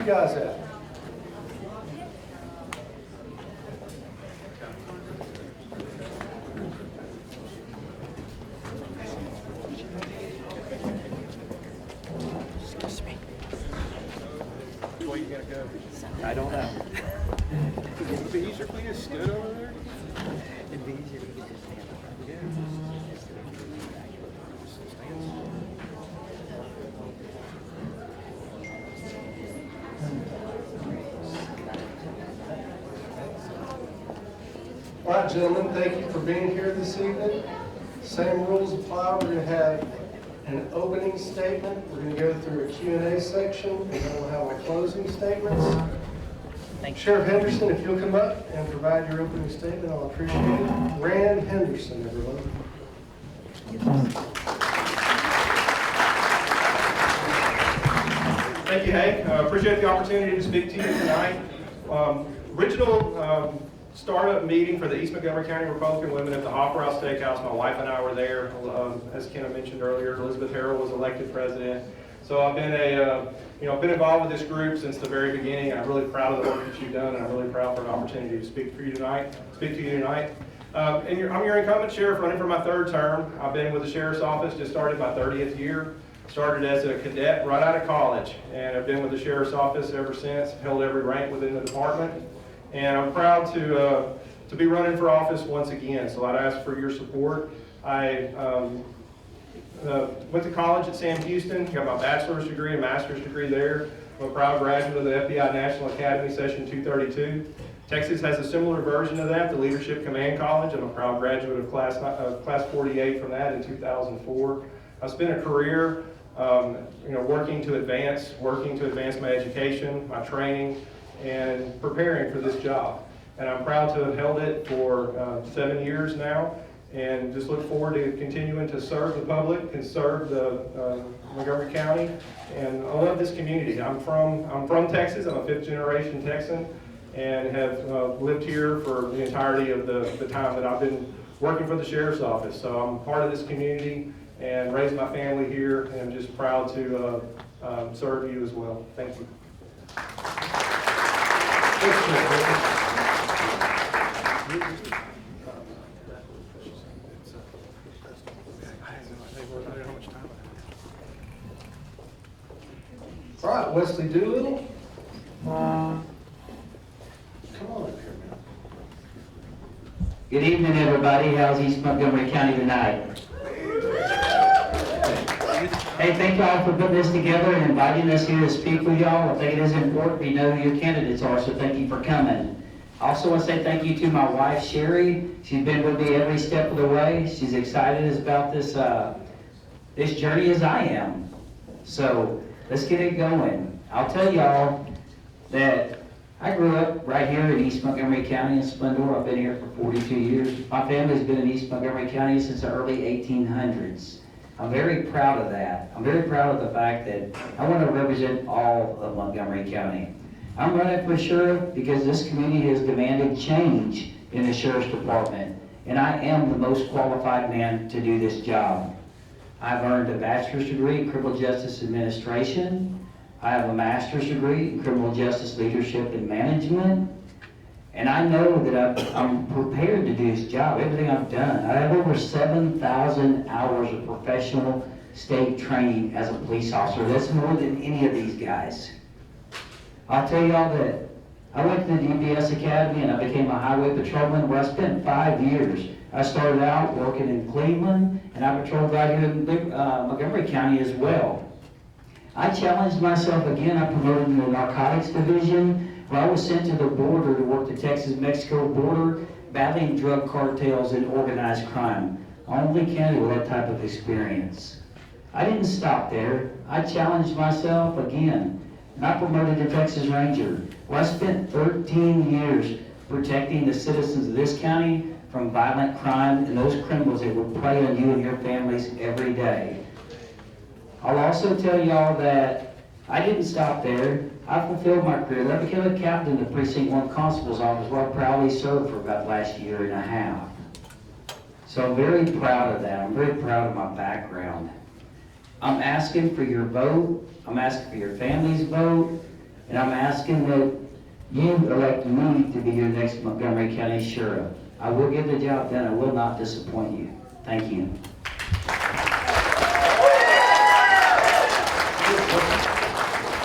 You guys at? Excuse me. Where you gonna go? I don't know. It'd be easier if we just stood over there. It'd be easier if you could just stand up. All right, gentlemen, thank you for being here this evening. Same rules apply. We're going to have an opening statement. We're going to go through a Q&A section, and then we'll have our closing statements. Sheriff Henderson, if you'll come up and provide your opening statement, I'll appreciate it. Rand Henderson, everyone. Thank you, Hank. Appreciate the opportunity to speak to you tonight. Original startup meeting for the East Montgomery County Republican Women at the Hopper House Steakhouse. My wife and I were there. As Kenna mentioned earlier, Elizabeth Harrell was elected president. So I've been been involved with this group since the very beginning. I'm really proud of the work that you've done, and I'm really proud for an opportunity to speak to you tonight. I'm your incumbent sheriff running for my third term. I've been with the sheriff's office, just started my 30th year. Started as a cadet right out of college, and I've been with the sheriff's office ever since, held every rank within the department. And I'm proud to be running for office once again, so I'd ask for your support. I went to college at Sam Houston, got my bachelor's degree and master's degree there. I'm a proud graduate of the FBI National Academy Session 232. Texas has a similar version of that, the Leadership Command College. I'm a proud graduate of class 48 from that in 2004. I spent a career working to advance my education, my training, and preparing for this job. And I'm proud to have held it for 7 years now, and just look forward to continuing to serve the public and serve the Montgomery County. And I love this community. I'm from Texas. I'm a fifth-generation Texan, and have lived here for the entirety of the time that I've been working for the sheriff's office. So I'm part of this community and raised my family here, and I'm just proud to serve you as well. Thank you. All right, Wesley Doolittle. Come on up here, man. Good evening, everybody. How's East Montgomery County tonight? Hey, thank y'all for putting this together and inviting us here to speak with y'all. I think it is important we know who your candidates are, so thank you for coming. I also want to say thank you to my wife, Sherry. She's been with me every step of the way. She's excited about this journey as I am. So let's get it going. I'll tell y'all that I grew up right here in East Montgomery County in Splendor. I've been here for 42 years. My family's been in East Montgomery County since the early 1800s. I'm very proud of that. I'm very proud of the fact that I want to represent all of Montgomery County. I'm running for sheriff because this community has demanded change in the sheriff's department, and I am the most qualified man to do this job. I've earned a bachelor's degree in criminal justice administration. I have a master's degree in criminal justice leadership and management. And I know that I'm prepared to do this job, everything I've done. I have over 7,000 hours of professional state training as a police officer. That's more than any of these guys. I'll tell y'all that I went to the DBS Academy and I became a highway patrolman where I spent 5 years. I started out working in Cleveland, and I patrolled right here in Montgomery County as well. I challenged myself again. I promoted in the narcotics division, where I was sent to the border to work the Texas-Mexico border, battling drug cartels and organized crime. Only candidate with that type of experience. I didn't stop there. I challenged myself again, and I promoted to Texas Ranger, where I spent 13 years protecting the citizens of this county from violent crime and those criminals that would prey on you and your families every day. I'll also tell y'all that I didn't stop there. I fulfilled my career. I became a captain in the Precinct 1 Constable's Office, where I proudly served for about last year and a half. So I'm very proud of that. I'm very proud of my background. I'm asking for your vote. I'm asking for your family's vote. And I'm asking that you elect me to be your next Montgomery County Sheriff. I will get the job done. I will not disappoint you. Thank you.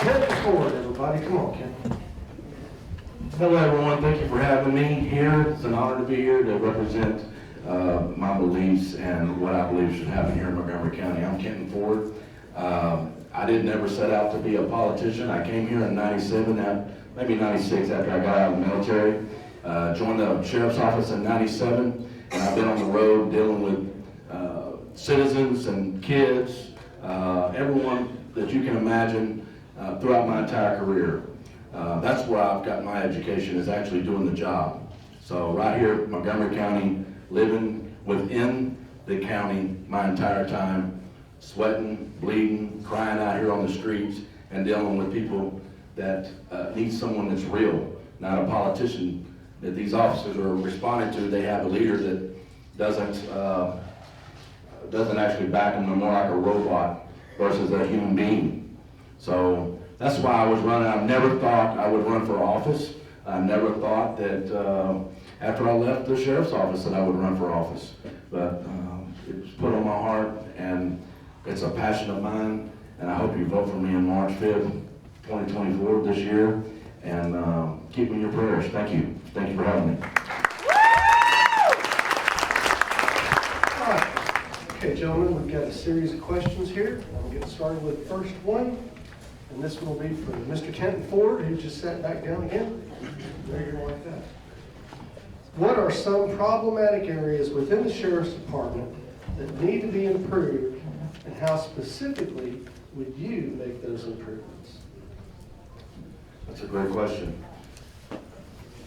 Ken forward, everybody, come on, Ken. Hello, everyone. Thank you for having me here. It's an honor to be here to represent my beliefs and what I believe should happen here in Montgomery County. I'm Kenton Ford. I didn't ever set out to be a politician. I came here in '97, maybe '96 after I got out of the military. Joined the sheriff's office in '97, and I've been on the road dealing with citizens and kids, everyone that you can imagine throughout my entire career. That's where I've got my education, is actually doing the job. So right here in Montgomery County, living within the county my entire time, sweating, bleeding, crying out here on the streets, and dealing with people that need someone that's real, not a politician that these officers are responding to. They have a leader that doesn't actually back them, no more like a robot versus a human being. So that's why I was running. I never thought I would run for office. I never thought that after I left the sheriff's office that I would run for office. But it was put on my heart, and it's a passion of mine, and I hope you vote for me on March 5th, 2024 this year, and keep me in your prayers. Thank you. Thank you for having me. All right. Okay, gentlemen, we've got a series of questions here. We'll get started with the first one, and this will be for Mr. Kenton Ford, who just sat back down again. There you go, like that. What are some problematic areas within the sheriff's department that need to be improved, and how specifically would you make those improvements? That's a great question.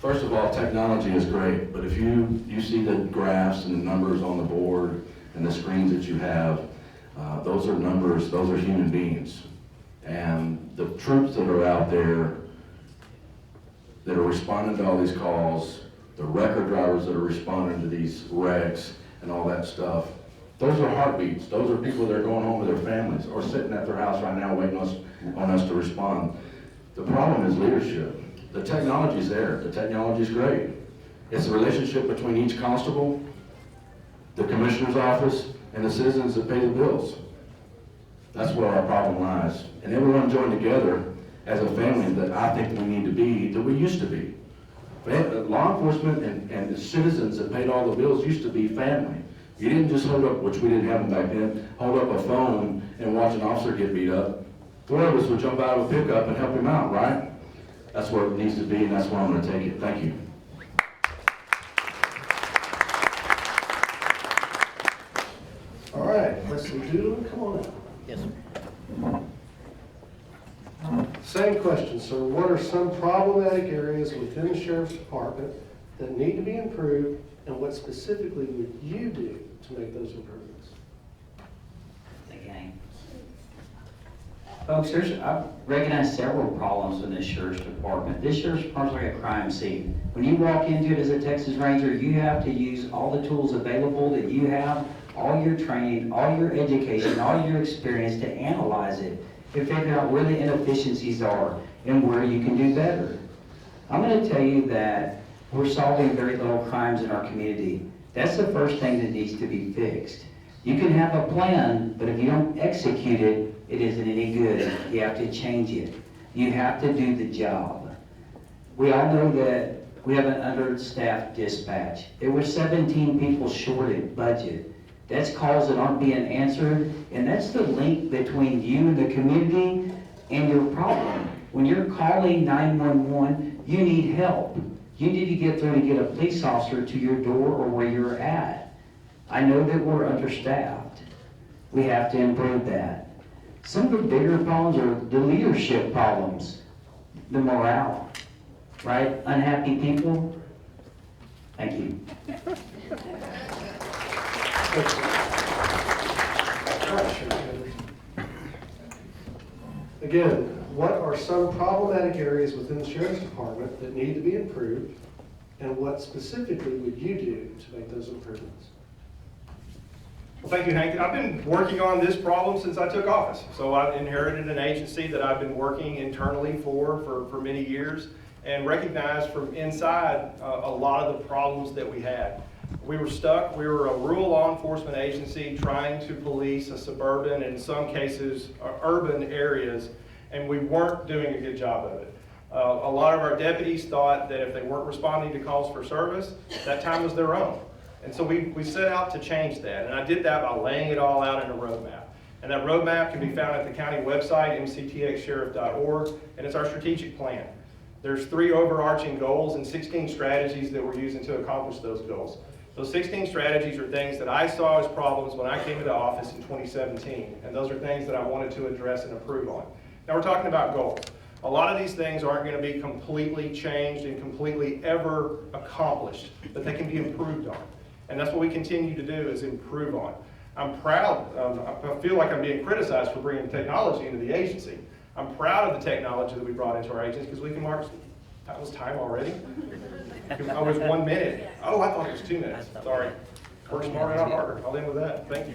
First of all, technology is great, but if you see the graphs and the numbers on the board and the screens that you have, those are numbers, those are human beings. And the troops that are out there that are responding to all these calls, the record drivers that are responding to these wrecks and all that stuff, those are heartbeats. Those are people that are going home with their families or sitting at their house right now waiting on us to respond. The problem is leadership. The technology's there. The technology's great. It's the relationship between each constable, the commissioner's office, and the citizens that pay the bills. That's where our problem lies. And everyone joined together as a family that I think we need to be, that we used to be. Law enforcement and the citizens that paid all the bills used to be family. You didn't just hold up, which we didn't have them back then, hold up a phone and watch an officer get beat up. Four of us would jump out of a pickup and help him out, right? That's where it needs to be, and that's where I'm going to take it. Thank you. All right, Leslie Doolin, come on up. Yes. Same question, sir. What are some problematic areas within the sheriff's department that need to be improved, and what specifically would you do to make those improvements? Okay. Folks, I've recognized several problems in this sheriff's department. This sheriff's department's like a crime scene. When you walk into it as a Texas Ranger, you have to use all the tools available that you have, all your training, all your education, all your experience to analyze it and figure out where the inefficiencies are and where you can do better. I'm going to tell you that we're solving very little crimes in our community. That's the first thing that needs to be fixed. You can have a plan, but if you don't execute it, it isn't any good. You have to change it. You have to do the job. We all know that we have an understaffed dispatch. There were 17 people short in budget. That's calls that aren't being answered, and that's the link between you and the community and your problem. When you're calling 911, you need help. You need to get there to get a police officer to your door or where you're at. I know that we're understaffed. We have to improve that. Some of the bigger problems are the leadership problems, the morale, right? Unhappy people. Thank you. Again, what are some problematic areas within the sheriff's department that need to be improved, and what specifically would you do to make those improvements? Well, thank you, Hank. I've been working on this problem since I took office. So I've inherited an agency that I've been working internally for many years and recognized from inside a lot of the problems that we had. We were stuck. We were a rural law enforcement agency trying to police a suburban, and in some cases, urban areas, and we weren't doing a good job of it. A lot of our deputies thought that if they weren't responding to calls for service, that time was their own. And so we set out to change that, and I did that by laying it all out in a roadmap. And that roadmap can be found at the county website, mctxsheriff.org, and it's our strategic plan. There's 3 overarching goals and 16 strategies that we're using to accomplish those goals. Those 16 strategies are things that I saw as problems when I came into office in 2017, and those are things that I wanted to address and improve on. Now we're talking about goals. A lot of these things aren't going to be completely changed and completely ever accomplished, but they can be improved on. And that's what we continue to do, is improve on. I'm proud, I feel like I'm being criticized for bringing technology into the agency. I'm proud of the technology that we brought into our agency because we can mark, that was time already? Oh, it was 1 minute. Oh, I thought it was 2 minutes, sorry. Work smarter, not harder. I'll end with that, thank you.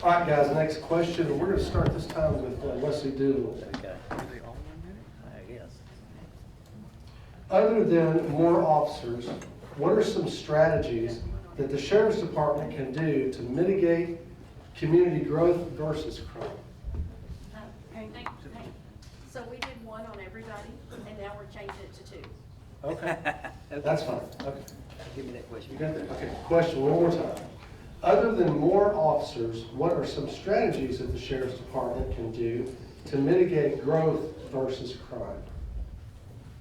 All right, guys, next question. We're going to start this time with Leslie Doolittle. Okay. I guess. Other than more officers, what are some strategies that the Sheriff's Department can do to mitigate community growth versus crime? So we did 1 on everybody, and now we're changing it to 2. Okay, that's fine. Okay, Give me that question. you got that? Okay, question one more time. Other than more officers, what are some strategies that the Sheriff's Department can do to mitigate growth versus crime?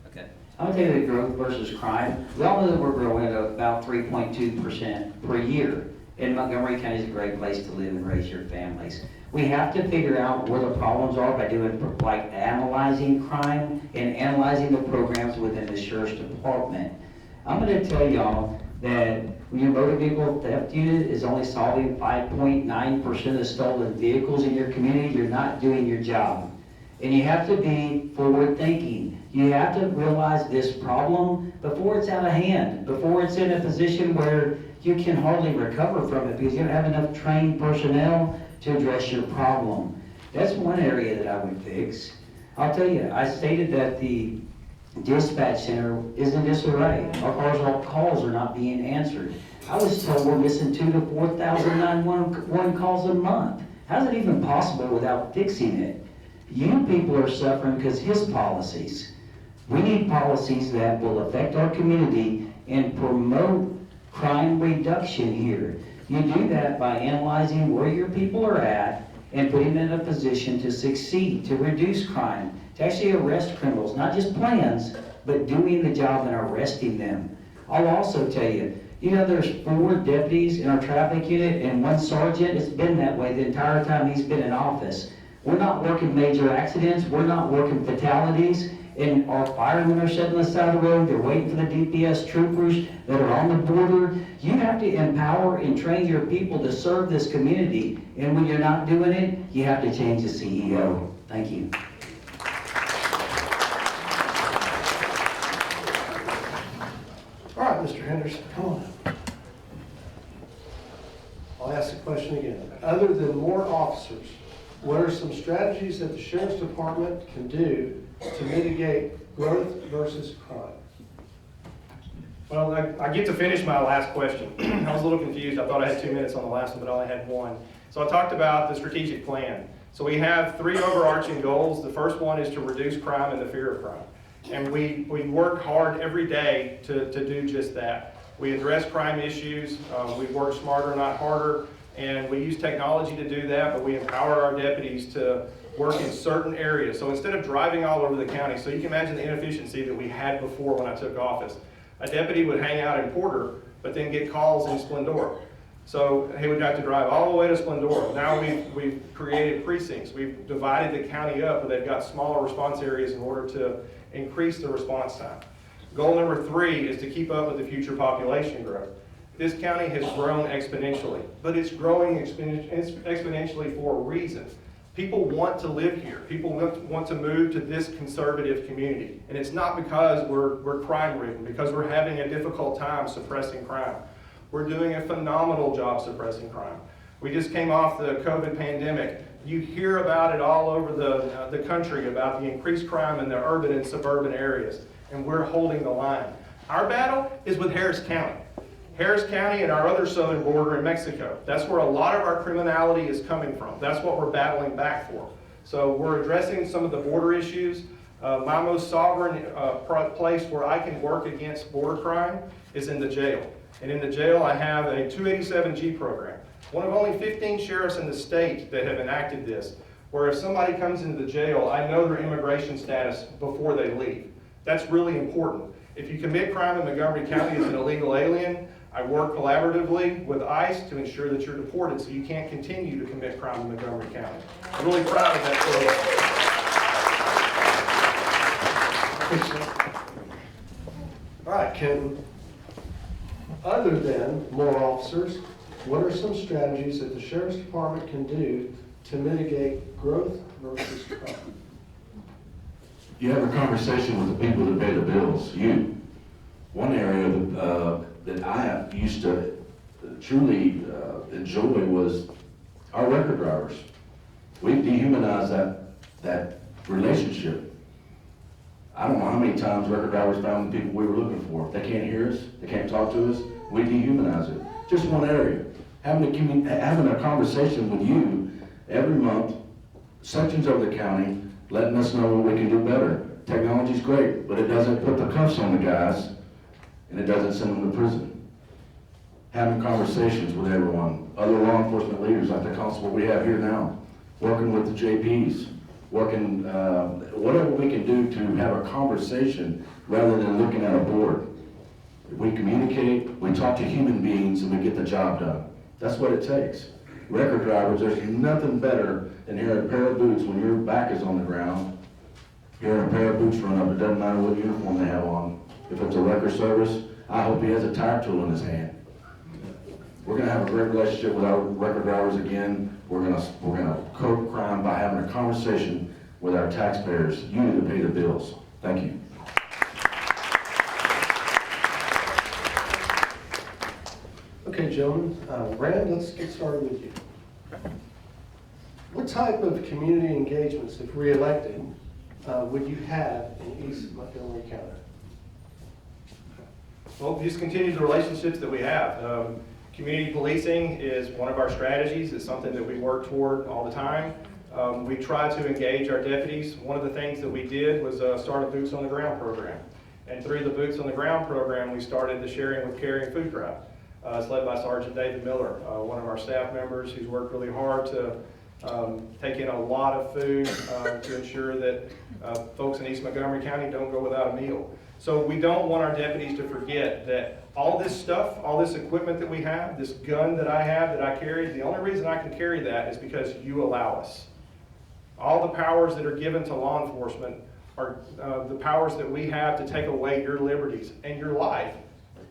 Okay. I'm gonna tell you the growth versus crime. We all know that we're growing at about 3.2% per year. And Montgomery County is a great place to live and raise your families. We have to figure out where the problems are by doing, like, analyzing crime and analyzing the programs within the Sheriff's Department. I'm gonna tell y'all that your motor vehicle theft unit is only solving 5.9% of stolen vehicles in your community. You're not doing your job. And you have to be forward thinking. You have to realize this problem before it's out of hand, before it's in a position where you can hardly recover from it because you don't have enough trained personnel to address your problem. That's one area that I would fix. I'll tell you, I stated that the dispatch center is in disarray. Our calls are not being answered. I was told we're missing 2,000 to 4,000 911 calls a month. How's it even possible without fixing it? You people are suffering because his policies. We need policies that will affect our community and promote crime reduction here. You do that by analyzing where your people are at and putting them in a position to succeed, to reduce crime, to actually arrest criminals, not just plans, but doing the job and arresting them. I'll also tell you, there's 4 deputies in our traffic unit and 1 sergeant. It's been that way the entire time he's been in office. We're not working major accidents, we're not working fatalities, and our firemen are sitting on the side of the road, they're waiting for the DPS troopers that are on the border. You have to empower and train your people to serve this community, and when you're not doing it, you have to change the CEO. Thank you. All right, Mr. Henderson, come on up. I'll ask the question again. Other than more officers, what are some strategies that the Sheriff's Department can do to mitigate growth versus crime? Well, I get to finish my last question. I was a little confused. I thought I had 2 minutes on the last one, but I only had 1. So I talked about the strategic plan. So we have 3 overarching goals. The first one is to reduce crime and the fear of crime. And we work hard every day to do just that. We address crime issues. We work smarter, not harder. And we use technology to do that, but we empower our deputies to work in certain areas. So instead of driving all over the county, so you can imagine the inefficiency that we had before when I took office. A deputy would hang out in Porter, but then get calls in Splendora. So he would have to drive all the way to Splendora. Now we've created precincts. We've divided the county up, where they've got smaller response areas in order to increase the response time. Goal number 3 is to keep up with the future population growth. This county has grown exponentially, but it's growing exponentially for a reason. People want to live here. People want to move to this conservative community. And it's not because we're crime-ridden, because we're having a difficult time suppressing crime. We're doing a phenomenal job suppressing crime. We just came off the COVID pandemic. You hear about it all over the country, about the increased crime in the urban and suburban areas, and we're holding the line. Our battle is with Harris County. Harris County and our other southern border in Mexico. That's where a lot of our criminality is coming from. That's what we're battling back for. So we're addressing some of the border issues. My most sovereign place where I can work against border crime is in the jail. And in the jail, I have a 287G program. One of only 15 sheriffs in the state that have enacted this, where if somebody comes into the jail, I know their immigration status before they leave. That's really important. If you commit crime in Montgomery County as an illegal alien, I work collaboratively with ICE to ensure that you're deported so you can't continue to commit crime in Montgomery County. I'm really proud of that program. All right, other than more officers, what are some strategies that the Sheriff's Department can do to mitigate growth versus crime? You have a conversation with the people that pay the bills, you. One area that I used to truly enjoy was our record drivers. We've dehumanized that relationship. I don't know how many times record drivers found the people we were looking for. If they can't hear us, they can't talk to us, we dehumanize it. Just one area. Having a conversation with you every month, sections of the county, letting us know what we can do better. Technology's great, but it doesn't put the cuffs on the guys, and it doesn't send them to prison. Having conversations with everyone, other law enforcement leaders like the constable we have here now, working with the JPs, working, whatever we can do to have a conversation rather than looking at a board. If we communicate, we talk to human beings, and we get the job done. That's what it takes. Record drivers, there's nothing better than hearing a pair of boots when your back is on the ground. Hearing a pair of boots run up, it doesn't matter what uniform they have on. If it's a record service, I hope he has a tire tool in his hand. We're gonna have a great relationship with our record drivers again. We're gonna curb crime by having a conversation with our taxpayers. You need to pay the bills. Thank you. Okay, gentlemen, Rand, let's get started with you. What type of community engagements, if reelected, would you have in East Montgomery County? Well, just continue the relationships that we have. Community policing is one of our strategies. It's something that we work toward all the time. We try to engage our deputies. One of the things that we did was start a Boots on the Ground program. And through the Boots on the Ground program, we started the Sharing with Caring food drive. It's led by Sergeant David Miller, one of our staff members who's worked really hard to take in a lot of food to ensure that folks in East Montgomery County don't go without a meal. So we don't want our deputies to forget that all this stuff, all this equipment that we have, this gun that I have, that I carry, the only reason I can carry that is because you allow us. All the powers that are given to law enforcement are the powers that we have to take away your liberties and your life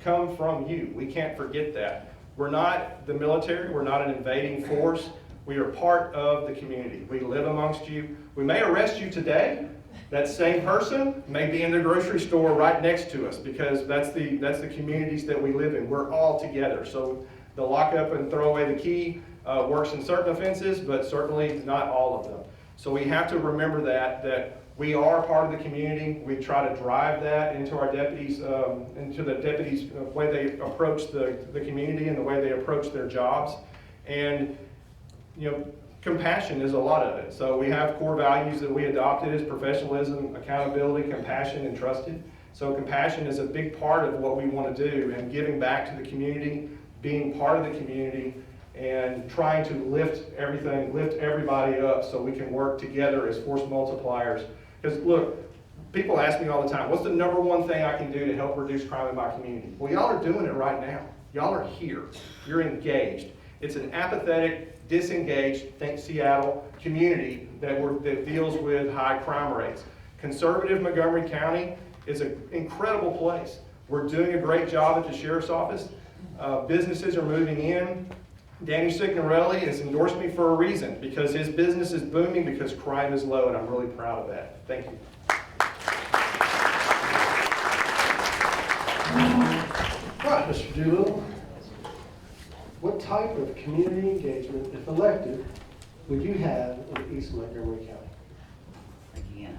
come from you. We can't forget that. We're not the military, we're not an invading force. We are part of the community. We live amongst you. We may arrest you today. That same person may be in the grocery store right next to us because that's the communities that we live in. We're all together. So the lock up and throw away the key works in certain offenses, but certainly not all of them. So we have to remember that we are part of the community. We try to drive that into our deputies, into the deputies' way they approach the community and the way they approach their jobs. And compassion is a lot of it. So we have core values that we adopted as professionalism, accountability, compassion, and trusted. So compassion is a big part of what we want to do, and giving back to the community, being part of the community, and trying to lift everybody up so we can work together as force multipliers. Because look, people ask me all the time, what's the number one thing I can do to help reduce crime in my community? Well, y'all are doing it right now. Y'all are here. You're engaged. It's an apathetic, disengaged, think Seattle, community that deals with high crime rates. Conservative Montgomery County is an incredible place. We're doing a great job at the Sheriff's Office. Businesses are moving in. Danny Signorelli has endorsed me for a reason, because his business is booming, because crime is low, and I'm really proud of that. Thank you. All right, Mr. Doolittle, what type of community engagement, if elected, would you have in East Montgomery County? Again,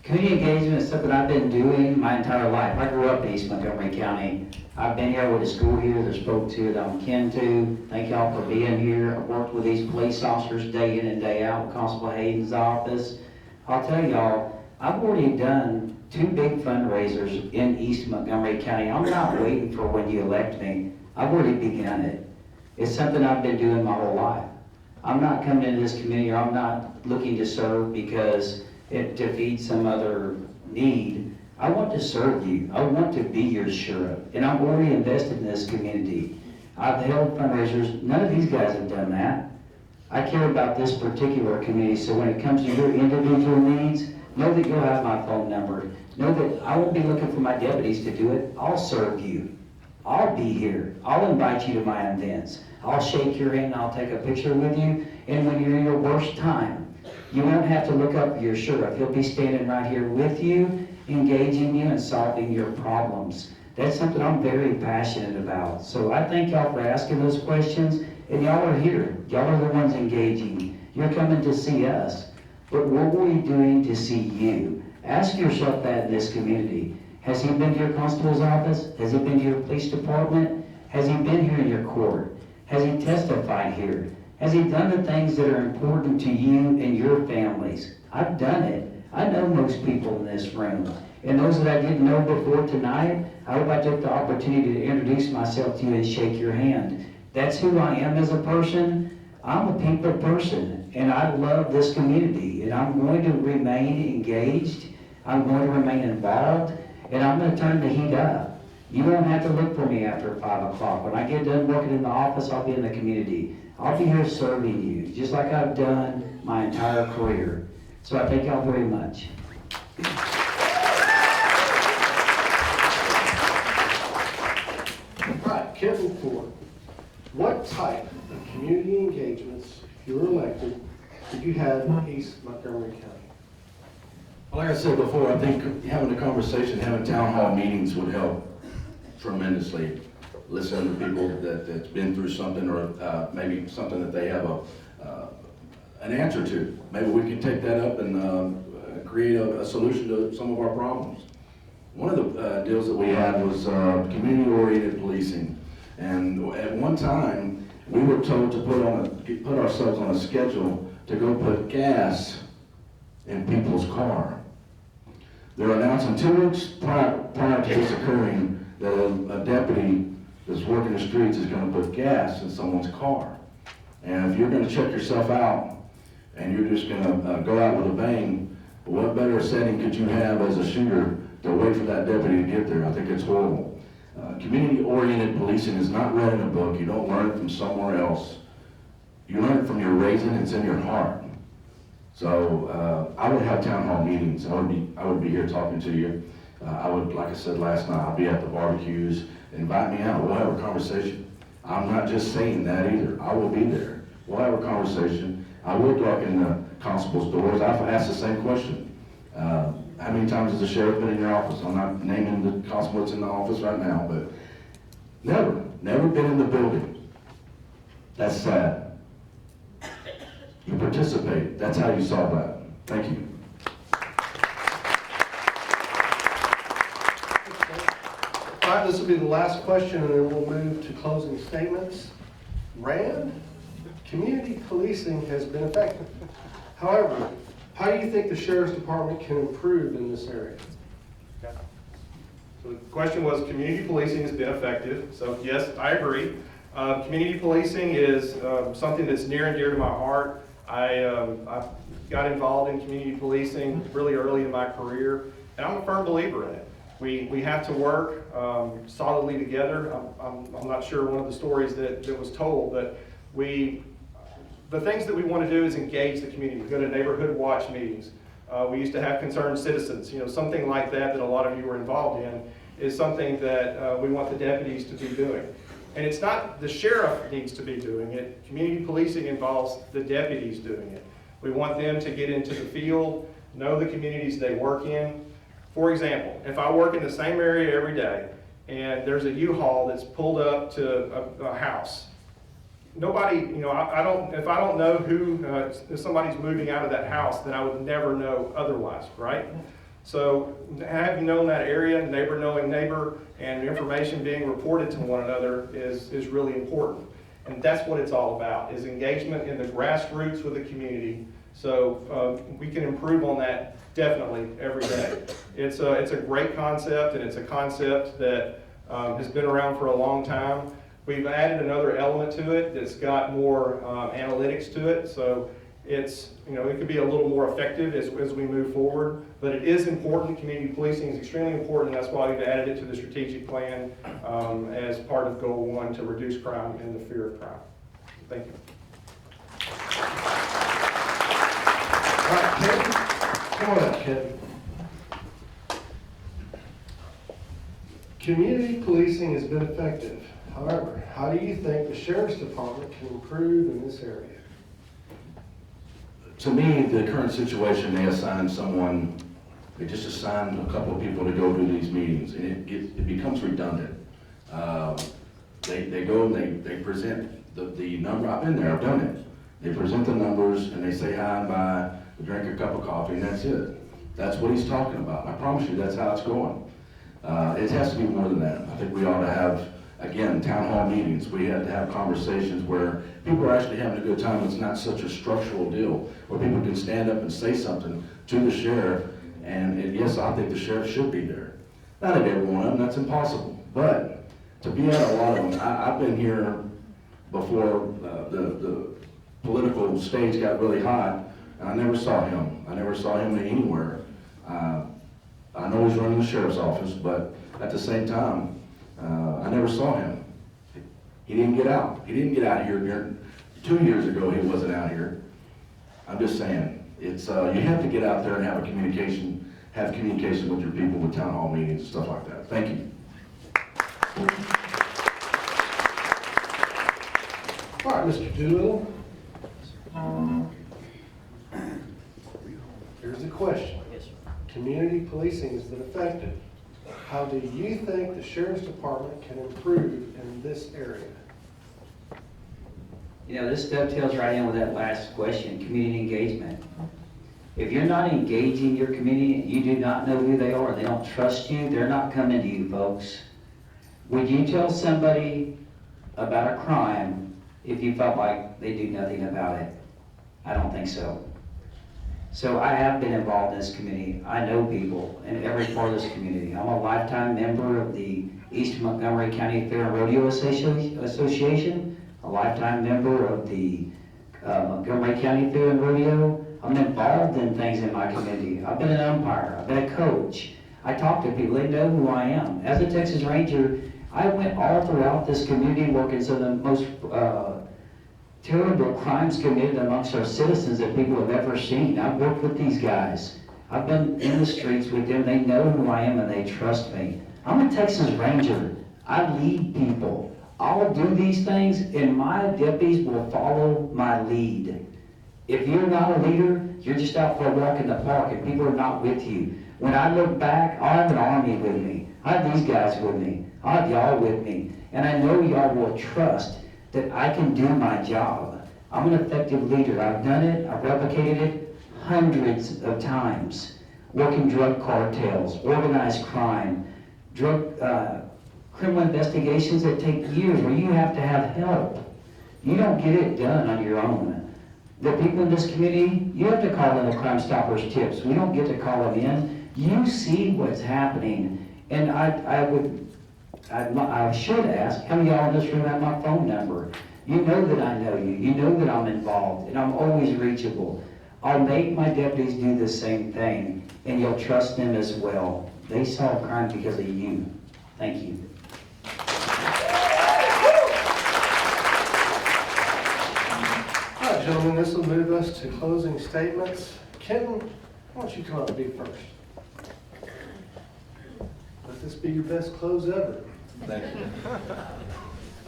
community engagement is something I've been doing my entire life. I grew up in East Montgomery County. I've been here with a school here, there's folks here that I'm kin to. Thank y'all for being here. I've worked with these police officers day in and day out with Constable Hayden's office. I'll tell y'all, I've already done 2 big fundraisers in East Montgomery County. I'm not waiting for when you elect me. I've already begun it. It's something I've been doing my whole life. I'm not coming into this community, or I'm not looking to serve because it defeats some other need. I want to serve you. I want to be your sheriff, and I'm already invested in this community. I've held fundraisers. None of these guys have done that. I care about this particular community, so when it comes to your individual needs, know that you'll have my phone number. Know that I won't be looking for my deputies to do it. I'll serve you. I'll be here. I'll invite you to my events. I'll shake your hand, I'll take a picture with you, and when you're in your worst time, you won't have to look up your sheriff. He'll be standing right here with you, engaging you and solving your problems. That's something I'm very passionate about. So I thank y'all for asking those questions, and y'all are here. Y'all are the ones engaging. You're coming to see us. But what are we doing to see you? Ask yourself that in this community. Has he been to your constable's office? Has he been to your police department? Has he been here in your court? Has he testified here? Has he done the things that are important to you and your families? I've done it. I know most people in this room. And those that I didn't know before tonight, I hope I took the opportunity to introduce myself to you and shake your hand. That's who I am as a person. I'm a people person, and I love this community, and I'm going to remain engaged. I'm going to remain involved, and I'm going to turn the heat up. You won't have to look for me after 5 o'clock. When I get done working in the office, I'll be in the community. I'll be here serving you, just like I've done my entire career. So I thank y'all very much. All right, Kevin Ford, what type of community engagements, if you were elected, would you have in East Montgomery County? Well, like I said before, I think having a conversation, having town hall meetings would help tremendously. Listen to people that's been through something, or maybe something that they have an answer to. Maybe we can take that up and create a solution to some of our problems. One of the deals that we had was community-oriented policing, and at one time we were told to put ourselves on a schedule to go put gas in people's car. They're announcing 2 weeks prior to this occurring that a deputy that's working the streets is going to put gas in someone's car. And if you're going to check yourself out and you're just going to go out with a bang, what better setting could you have as a shooter to wait for that deputy to get there? I think it's horrible. Community-oriented policing is not read in a book. You don't learn it from somewhere else. You learn it from your raising. It's in your heart. So I would have town hall meetings. I would be here talking to you. I would, like I said last night, I'll be at the barbecues. Invite me out. We'll have a conversation. I'm not just saying that either. I will be there. We'll have a conversation. I will darken the constable's doors. I've asked the same question. How many times has the sheriff been in your office? I'm not naming the constable that's in the office right now, but never been in the building. That's sad. You participate. That's how you solve that. Thank you. All right, this will be the last question, and then we'll move to closing statements. Rand, community policing has been effective. However, how do you think the sheriff's department can improve in this area? So the question was, community policing has been effective. So yes, I agree. Community policing is something that's near and dear to my heart. I got involved in community policing really early in my career, and I'm a firm believer in it. We have to work solidly together. I'm not sure one of the stories that was told, but the things that we want to do is engage the community. We go to neighborhood watch meetings. We used to have concerned citizens, something like that a lot of you were involved in is something that we want the deputies to be doing. And it's not the sheriff needs to be doing it. Community policing involves the deputies doing it. We want them to get into the field, know the communities they work in. For example, if I work in the same area every day and there's a U-Haul that's pulled up to a house, nobody, if I don't know who, if somebody's moving out of that house, then I would never know otherwise, right? So having known that area, neighbor knowing neighbor, and information being reported to one another is really important. And that's what it's all about, is engagement in the grassroots with the community. So we can improve on that definitely every day. It's a great concept, and it's a concept that has been around for a long time. We've added another element to it that's got more analytics to it. So it's, it could be a little more effective as we move forward, but it is important. Community policing is extremely important. That's why we've added it to the strategic plan as part of Goal 1 to reduce crime and the fear of crime. Thank you. All right, Kevin, come on up, Kevin. Community policing has been effective. However, how do you think the sheriff's department can improve in this area? To me, the current situation, they assign someone, they just assign a couple of people to go do these meetings, and it becomes redundant. They go and they present the number. I've been there, I've done it. They present the numbers and they say hi and bye, they drink a cup of coffee, and that's it. That's what he's talking about. I promise you, that's how it's going. It has to be more than that. I think we ought to have, again, town hall meetings. We have to have conversations where people are actually having a good time. It's not such a structural deal where people can stand up and say something to the sheriff. And yes, I think the sheriff should be there. Not at every one of them, that's impossible. But to be at a lot of them, I've been here before the political stage got really hot, and I never saw him. I never saw him anywhere. I know he's running the sheriff's office, but at the same time, I never saw him. He didn't get out. He didn't get out here. 2 years ago, he wasn't out here. I'm just saying, it's you have to get out there and have communication with your people, with town hall meetings and stuff like that. Thank you. All right, Mr. Doolittle. Here's the question. Yes, sir. Community policing has been effective. How do you think the sheriff's department can improve in this area? This dovetails right in with that last question, community engagement. If you're not engaging your community, you do not know who they are, they don't trust you, they're not coming to you, folks. Would you tell somebody about a crime if you felt like they do nothing about it? I don't think so. So I have been involved in this community. I know people in every part of this community. I'm a lifetime member of the East Montgomery County Fair and Rodeo Association, a lifetime member of the Montgomery County Fair and Rodeo. I'm involved in things in my community. I've been an umpire, I've been a coach. I talk to people, they know who I am. As a Texas Ranger, I went all throughout this community working some of the most terrible crimes committed amongst our citizens that people have ever seen. I've worked with these guys. I've been in the streets with them. They know who I am and they trust me. I'm a Texas Ranger. I lead people. I'll do these things and my deputies will follow my lead. If you're not a leader, you're just out for a walk in the park and people are not with you. When I look back, I have an army with me. I have these guys with me. I have y'all with me. And I know y'all will trust that I can do my job. I'm an effective leader. I've done it, I've replicated it hundreds of times. Working drug cartels, organized crime, criminal investigations that take years where you have to have help. You don't get it done on your own. The people in this community, you have to call in the Crime Stoppers tips. We don't get to call them in. You see what's happening. And I should ask, how many of y'all in this room have my phone number? You know that I know you. You know that I'm involved, and I'm always reachable. I'll make my deputies do the same thing, and you'll trust them as well. They solve crime because of you. Thank you. All right, gentlemen, this will move us to closing statements. Ken, why don't you come up and be first? Let this be your best close ever. Thank you.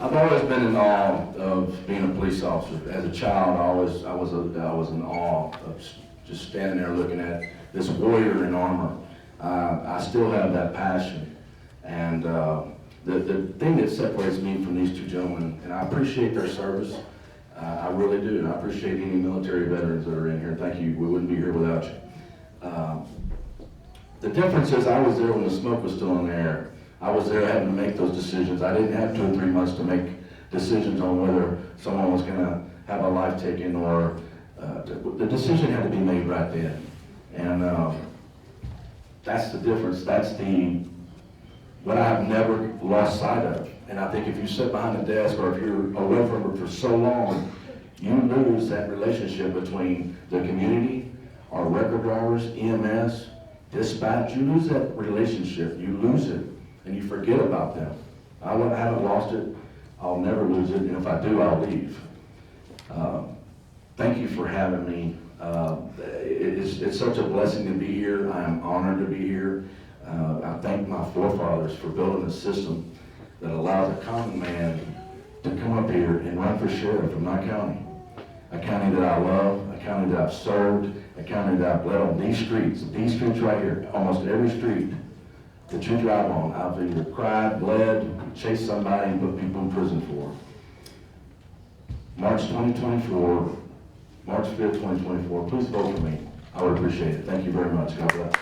I've always been in awe of being a police officer. As a child, I was in awe of just standing there looking at this warrior in armor. I still have that passion. And the thing that separates me from these two gentlemen, and I appreciate their service, I really do, and I appreciate any military veterans that are in here. Thank you, we wouldn't be here without you. The difference is I was there when the smoke was still in the air. I was there having to make those decisions. I didn't have 2 or 3 months to make decisions on whether someone was gonna have a life taken or, the decision had to be made right then. And that's the difference, that's what I have never lost sight of. And I think if you sit behind a desk or if you're away from it for so long, you lose that relationship between the community, our record drivers, EMS, dispatch. You lose that relationship, you lose it, and you forget about them. I haven't lost it, I'll never lose it, and if I do, I'll leave. Thank you for having me. It's such a blessing to be here. I am honored to be here. I thank my forefathers for building a system that allows a common man to come up here and run for sheriff of my county. A county that I love, a county that I've served, a county that I've bled on these streets right here, almost every street that you drive on, I've either cried, bled, chased somebody, and put people in prison for. March 2024, March 5th, 2024, please vote for me. I would appreciate it. Thank you very much. God bless.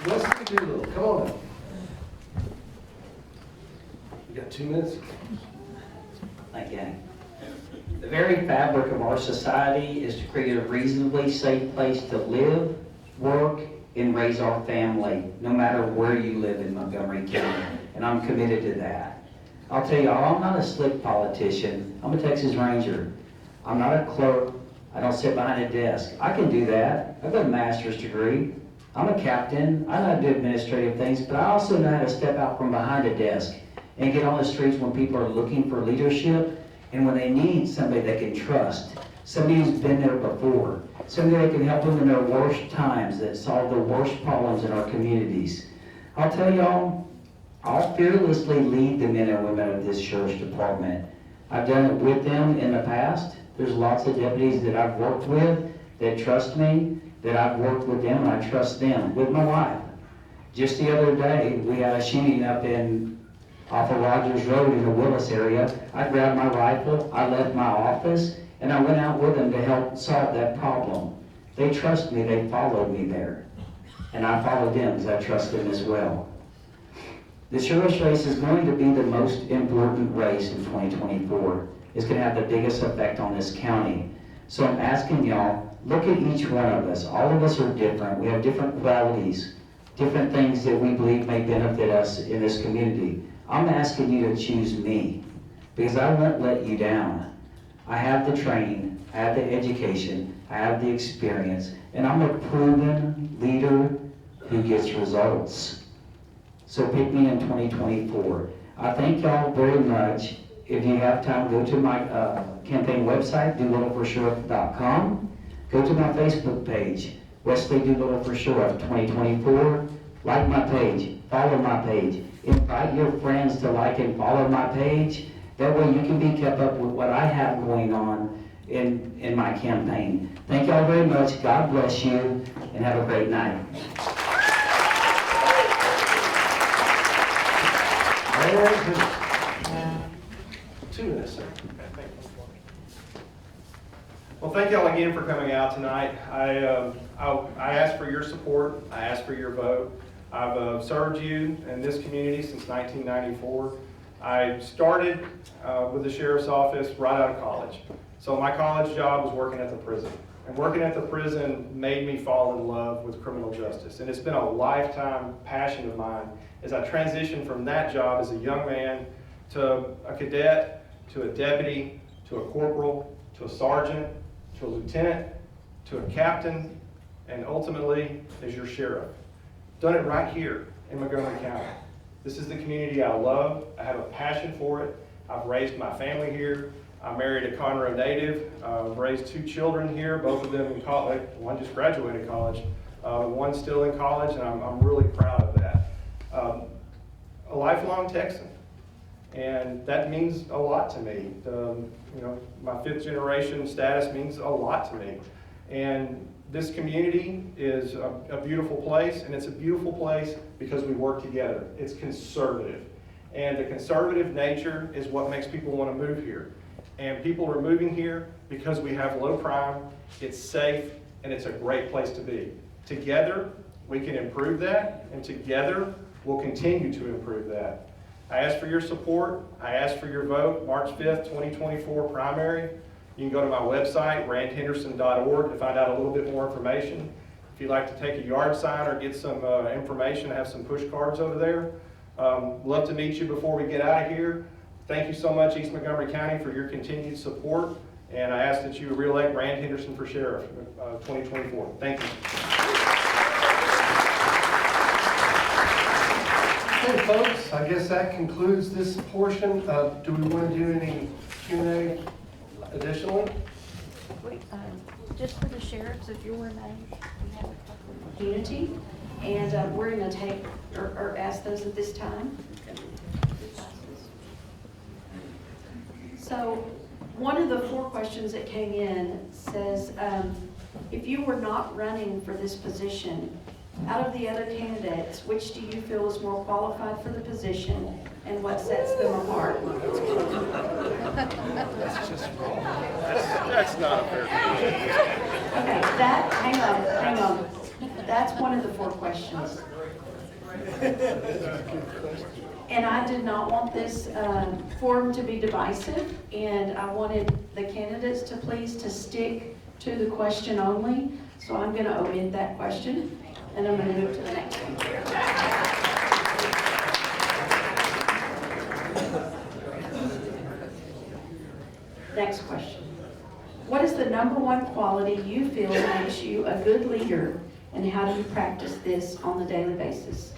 Wesley Doolittle, come on up. You got 2 minutes? Again, the very fabric of our society is to create a reasonably safe place to live, work, and raise our family, no matter where you live in Montgomery County, and I'm committed to that. I'll tell you all, I'm not a slick politician. I'm a Texas Ranger. I'm not a clerk. I don't sit behind a desk. I can do that. I've got a master's degree. I'm a captain. I know how to do administrative things, but I also know how to step out from behind a desk and get on the streets when people are looking for leadership and when they need somebody they can trust, somebody who's been there before, somebody that can help them in their worst times, that solve the worst problems in our communities. I'll tell y'all, I'll fearlessly lead the men and women of this sheriff's department. I've done it with them in the past. There's lots of deputies that I've worked with that trust me, that I've worked with them and I trust them, with my wife. Just the other day, we had a shooting up off of Rogers Road in the Willis area. I grabbed my rifle, I left my office, and I went out with them to help solve that problem. They trust me, they followed me there. And I followed them because I trust them as well. The sheriff's race is going to be the most important race in 2024. It's going to have the biggest effect on this county. So I'm asking y'all, look at each one of us. All of us are different. We have different qualities, different things that we believe may benefit us in this community. I'm asking you to choose me because I won't let you down. I have the training, I have the education, I have the experience, and I'm a proven leader who gets results. So pick me in 2024. I thank y'all very much. If you have time, go to my campaign website, DoolittleForSheriff.com. Go to my Facebook page, Wesley Doolittle for Sheriff 2024. Like my page, follow my page. Invite your friends to like and follow my page. That way you can be kept up with what I have going on in my campaign. Thank y'all very much. God bless you, and have a great night. And 2 minutes, sir. Well, thank y'all again for coming out tonight. I asked for your support. I asked for your vote. I've served you in this community since 1994. I started with the sheriff's office right out of college. So my college job was working at the prison. And working at the prison made me fall in love with criminal justice. And it's been a lifetime passion of mine as I transitioned from that job as a young man to a cadet, to a deputy, to a corporal, to a sergeant, to a lieutenant, to a captain, and ultimately as your sheriff. Done it right here in Montgomery County. This is the community I love. I have a passion for it. I've raised my family here. I married a Conroe native. Raised 2 children here, both of them in college. One just graduated college. One's still in college, and I'm really proud of that. a lifelong Texan. And that means a lot to me. You know, my fifth generation status means a lot to me. And this community is a beautiful place, and it's a beautiful place because we work together. It's conservative. And the conservative nature is what makes people want to move here. And people are moving here because we have low crime, it's safe, and it's a great place to be. Together, we can improve that, and together, we'll continue to improve that. I ask for your support. I ask for your vote, March 5th, 2024 primary. You can go to my website, randhenderson.org, to find out a little bit more information. If you'd like to take a yard sign or get some information, I have some push cards over there. Love to meet you before we get out of here. Thank you so much, East Montgomery County, for your continued support. And I ask that you re-elect Rand Henderson for sheriff 2024. Thank you. Okay, folks, I guess that concludes this portion. Do we want to do any Q&A additionally? Wait, just for the sheriffs, if you're named, we have a couple of unity, and we're going to take or ask those at this time. So one of the 4 questions that came in says, if you were not running for this position, out of the other candidates, which do you feel is more qualified for the position, and what sets them apart? That's not a fair question. Okay, hang on. That's one of the 4 questions. And I did not want this forum to be divisive, and I wanted the candidates to please to stick to the question only. So I'm going to omit that question, and I'm going to move to the next one. Next question. What is the #1 quality you feel makes you a good leader, and how do you practice this on a daily basis?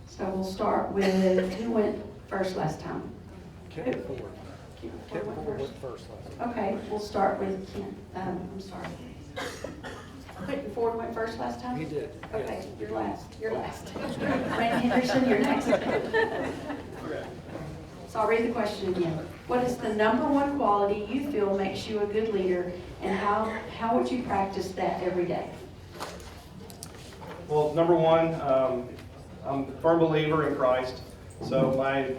So we'll start with, who went first last time? Kent Ford. Kent went first. First last. Okay, we'll start with Kent. I'm sorry. Quentin Ford went first last time? He did. Okay, you're last. Randy Henderson, you're next. So I'll read the question again. What is the #1 quality you feel makes you a good leader, and how would you practice that every day? Well, #1, I'm a firm believer in Christ. So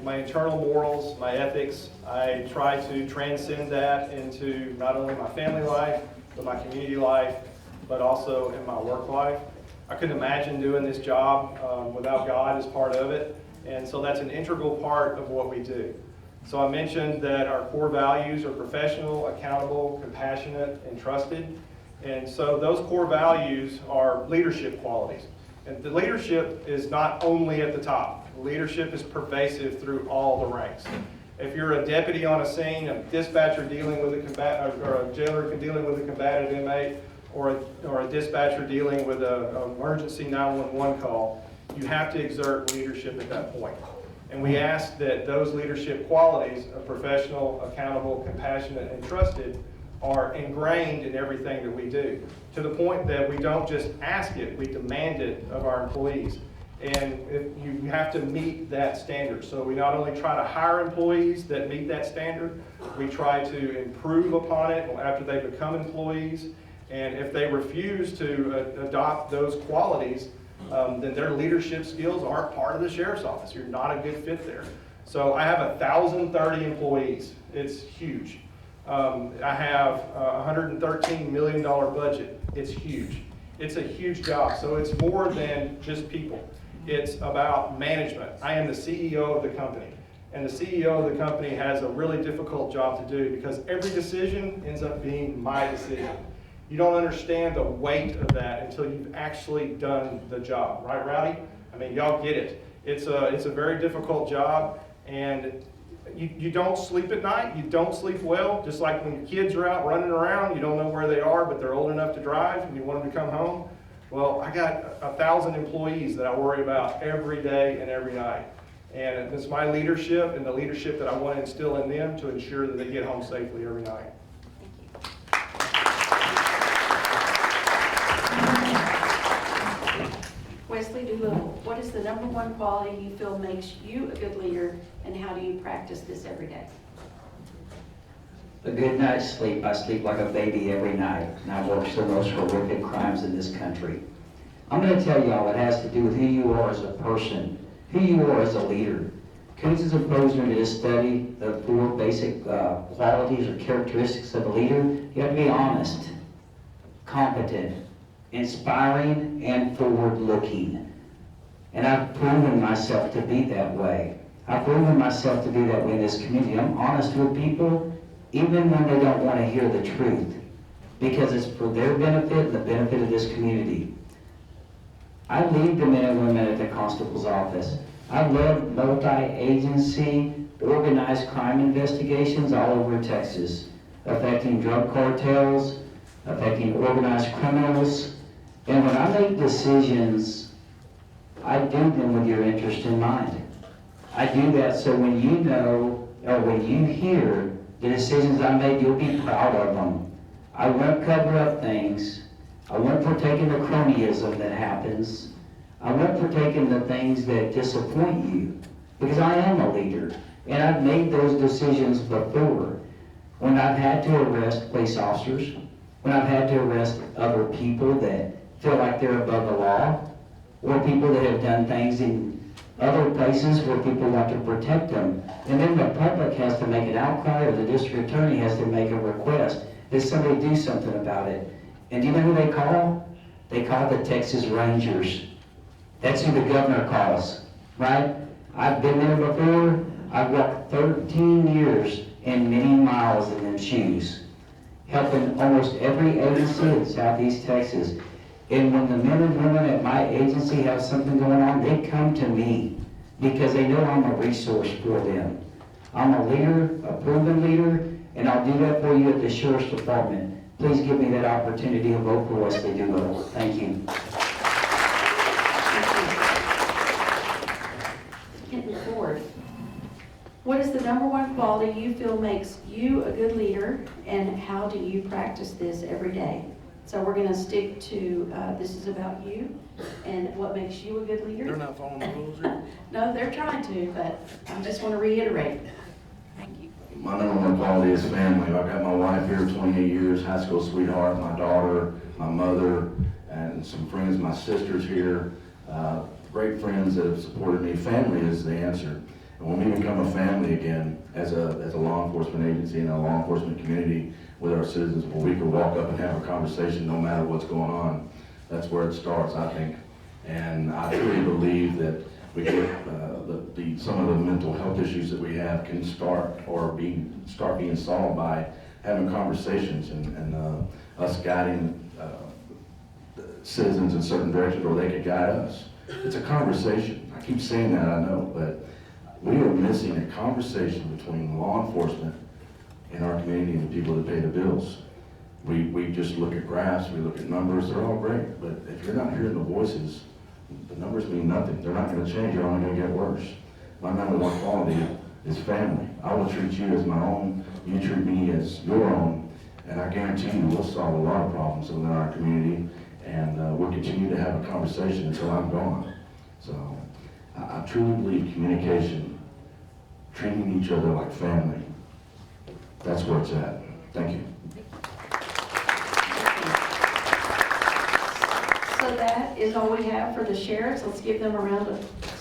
my internal morals, my ethics, I try to transcend that into not only my family life, but my community life, but also in my work life. I couldn't imagine doing this job without God as part of it. And so that's an integral part of what we do. So I mentioned that our core values are professional, accountable, compassionate, and trusted. And so those core values are leadership qualities. And the leadership is not only at the top. Leadership is pervasive through all the ranks. If you're a deputy on a scene, a dispatcher dealing with or a jailer dealing with a combative inmate, or a dispatcher dealing with an emergency 911 call, you have to exert leadership at that point. And we ask that those leadership qualities of professional, accountable, compassionate, and trusted are ingrained in everything that we do, to the point that we don't just ask it, we demand it of our employees. And you have to meet that standard. So we not only try to hire employees that meet that standard, we try to improve upon it after they become employees. And if they refuse to adopt those qualities, then their leadership skills aren't part of the sheriff's office. You're not a good fit there. So I have 1,030 employees. It's huge. I have a $113 million budget. It's huge. It's a huge job. So it's more than just people. It's about management. I am the CEO of the company. And the CEO of the company has a really difficult job to do because every decision ends up being my decision. You don't understand the weight of that until you've actually done the job. Right, Rowdy? I mean, y'all get it. It's a very difficult job, and you don't sleep at night. You don't sleep well. Just like when your kids are out running around, you don't know where they are, but they're old enough to drive, and you want them to come home. Well, I got 1,000 employees that I worry about every day and every night. And it's my leadership and the leadership that I want to instill in them to ensure that they get home safely every night. Wesley Doolittle, what is the number one quality you feel makes you a good leader, and how do you practice this every day? A good night's sleep. I sleep like a baby every night, and I watch the most horrific crimes in this country. I'm going to tell y'all it has to do with who you are as a person, who you are as a leader. Coons has imposed into this study the 4 basic qualities or characteristics of a leader. You have to be honest, competent, inspiring, and forward-looking. And I've proven myself to be that way. I've proven myself to be that way in this community. I'm honest with people, even when they don't want to hear the truth, because it's for their benefit and the benefit of this community. I lead the men and women at the constable's office. I've led multi-agency organized crime investigations all over Texas, affecting drug cartels, affecting organized criminals. And when I make decisions, I do them with your interest in mind. I do that so when you know, or when you hear the decisions I made, you'll be proud of them. I won't cover up things. I won't partake in the cronyism that happens. I won't partake in the things that disappoint you, because I am a leader, and I've made those decisions before. When I've had to arrest police officers, when I've had to arrest other people that feel like they're above the law, or people that have done things in other places where people want to protect them. And then the public has to make an outcry, or the district attorney has to make a request that somebody do something about it. And do you know who they call? They call the Texas Rangers. That's who the governor calls, right? I've been there before. I've walked 13 years and many miles in them shoes, helping almost every agency in Southeast Texas. And when the men and women at my agency have something going on, they come to me because they know I'm a resource for them. I'm a leader, a proven leader, and I'll do that for you at the Sheriff's Department. Please give me that opportunity to vote for Wesley Doolittle. Thank you. Hinton Ford, what is the number one quality you feel makes you a good leader, and how do you practice this every day? So we're going to stick to, this is about you and what makes you a good leader. They're not following the rules here? No, they're trying to, but I just want to reiterate. Thank you. My number one quality is family. I've got my wife here 28 years, high school sweetheart, my daughter, my mother, and some friends, my sister's here, great friends that have supported me. Family is the answer. And when we become a family again, as a law enforcement agency and a law enforcement community with our citizens, where we can walk up and have a conversation no matter what's going on, that's where it starts, I think. And I truly believe that we get some of the mental health issues that we have can start being solved by having conversations and us guiding citizens in certain directions, or they could guide us. It's a conversation. I keep saying that, I know, but we are missing a conversation between law enforcement and our community and the people that pay the bills. We just look at graphs, we look at numbers, they're all great, but if you're not hearing the voices, the numbers mean nothing. They're not going to change, they're only going to get worse. My number one quality is family. I will treat you as my own, you treat me as your own, and I guarantee you we'll solve a lot of problems within our community, and we'll continue to have a conversation until I'm gone. So I truly believe communication, treating each other like family, that's where it's at. Thank you. So that is all we have for the sheriffs. Let's give them a round of applause.